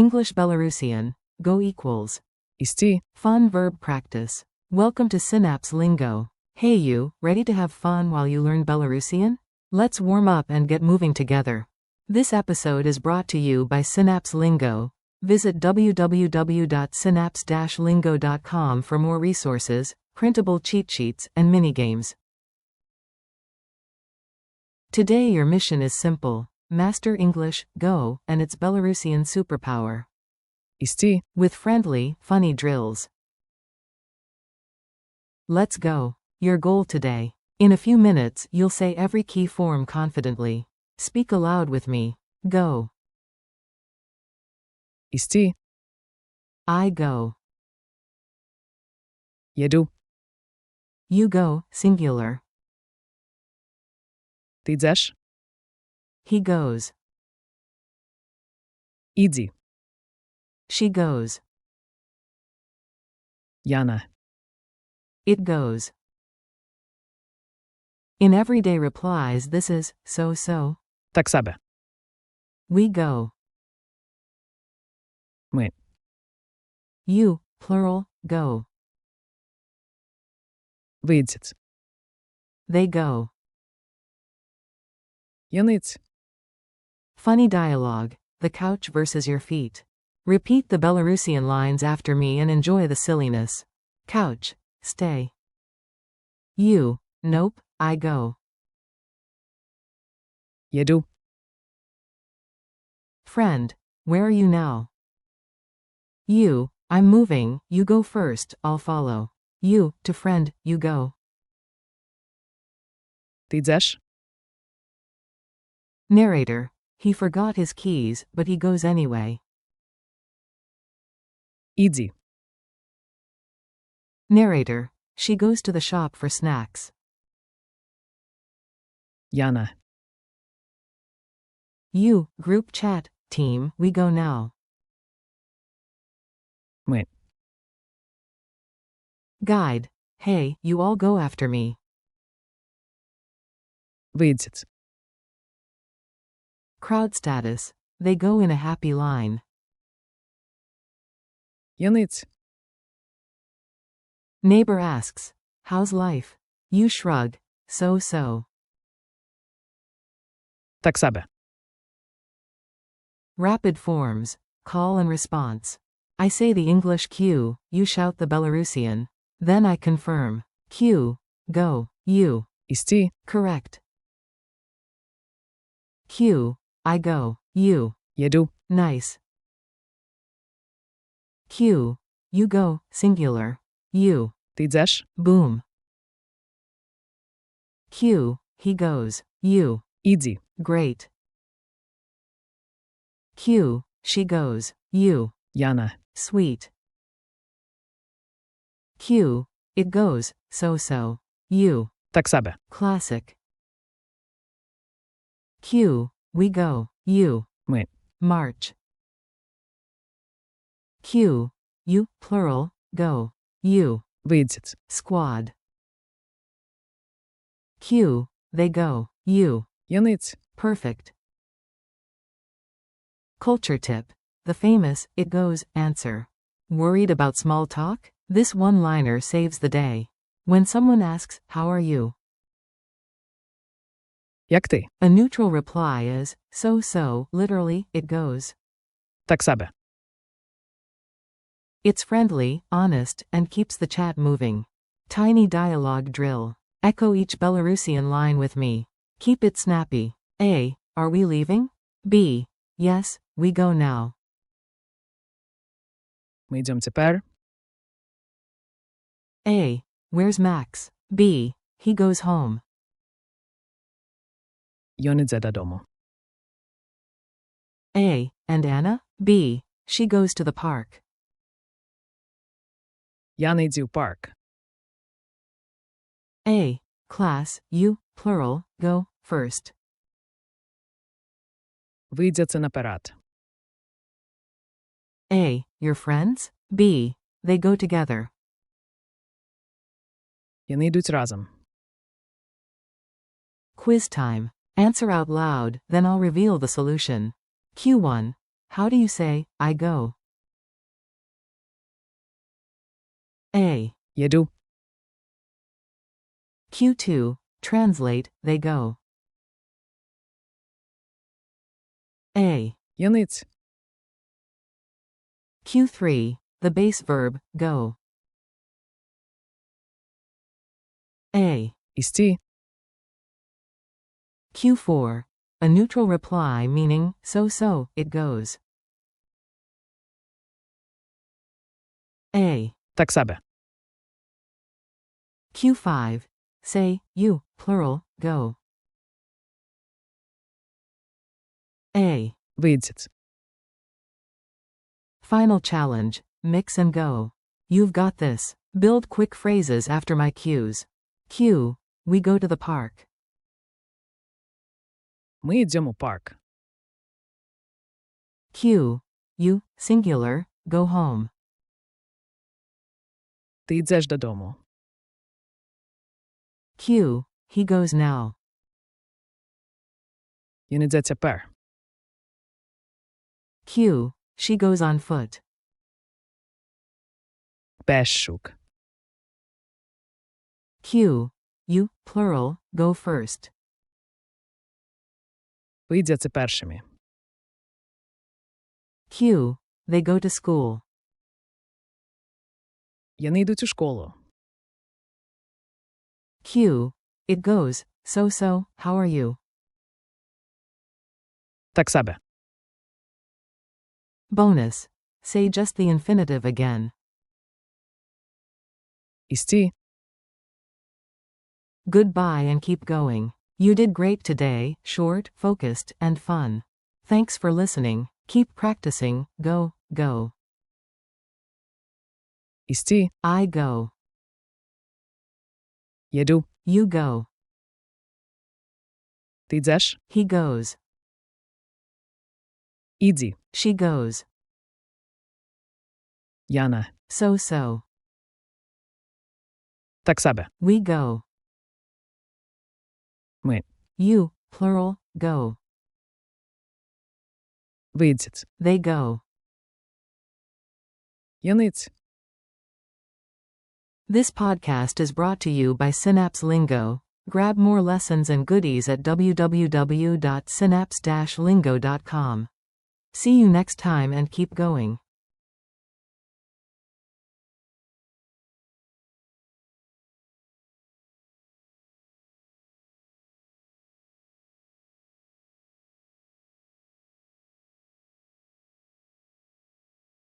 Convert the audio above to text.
English-Belarusian. Go equals. ісці, Fun verb practice. Welcome to Synapse Lingo. Hey you, ready to have fun while you learn Belarusian? Let's warm up and get moving together. This episode is brought to you by Synapse Lingo. Visit www.synapse-lingo.com for more resources, printable cheat sheets, and minigames. Today your mission is simple. Master English, Go, and its Belarusian superpower. ісці, With friendly, funny drills. Let's go. Your goal today. In a few minutes, you'll say every key form confidently. Speak aloud with me. Go. ісці, I go. їду, You go, singular. ти йдеш, He goes. іді, She goes. Яна, It goes. In everyday replies, this is so. так себе, We go. ми, You, plural, go. вийдіть, They go. яниць, Funny dialogue. The couch versus your feet. Repeat the Belarusian lines after me and enjoy the silliness. Couch, stay. You, nope, I go. їду, Friend, where are you now? You, I'm moving, you go first, I'll follow. You, to friend, you go. ти йдеш, Narrator, he forgot his keys, but he goes anyway. іді, Narrator, she goes to the shop for snacks. Яна, You, group chat, team, we go now. ми, Guide, hey, you all go after me. вийдіть, Crowd status, they go in a happy line. яниць, Neighbor asks, how's life? You shrug, so. так себе, Rapid forms, call and response. I say the English cue, you shout the Belarusian. Then I confirm. Cue, go, you. ісці, Correct. Cue, I go, you. їду, Nice. Cue, you go, singular. You. ти йдеш, Boom. Cue, he goes, you. іді, Great. Cue, she goes, you. Яна, Sweet. Cue, it goes, so. You. так себе, Classic. Cue, we go, you. ми, March. Cue, you, plural, go, you. вийдіть, Squad. Cue, they go, you. яниць, Perfect. Culture tip. The famous, it goes, answer. Worried about small talk? This one-liner saves the day. When someone asks, how are you? як ти, A neutral reply is, so, literally, it goes. так себе, It's friendly, honest, and keeps the chat moving. Tiny dialogue drill. Echo each Belarusian line with me. Keep it snappy. A. Are we leaving? B. Yes, we go now. ми йдемо тепер, A. Where's Max? B. He goes home. йон іде додому, A. And Anna? B. She goes to the park. я не йду в парк, A. Class, you, plural, go, first. ви йдете наперед, A. Your friends? B. They go together. вони йдуть разом, Quiz time. Answer out loud, then I'll reveal the solution. Q1. How do you say, I go? A. Їду. Q2, translate, they go. A. Яниць. Q3, the base verb, go. A. Ісці. Q4, a neutral reply meaning, so, it goes. A. Так себе. Q5, say, you, plural, go. A. Вийдіть. Final challenge, mix and go. You've got this. Build quick phrases after my cues. Q. We go to the park. Ми йдемо у парк. Q. You, singular, go home. Ти йдеш додому. Q. He goes now. Він йде тепер. Q. She goes on foot. Пешук. Q. You, plural, go first. Ви йдете першими. Q. They go to school. Вони йдуть у школу. Q. It goes, so, how are you? Так себе. Bonus. Say just the infinitive again. Ісці. Goodbye and keep going. You did great today, short, focused, and fun. Thanks for listening. Keep practicing. Go, go. Ісці. I go. Їду. You go. Ти йдеш. He goes. Іди. She goes. Яна. So. Так себе. We go. Ми. You, plural, go. Вийдіть. They go. Яниць. This podcast is brought to you by Synapse Lingo. Grab more lessons and goodies at www.synapse-lingo.com. See you next time and keep going.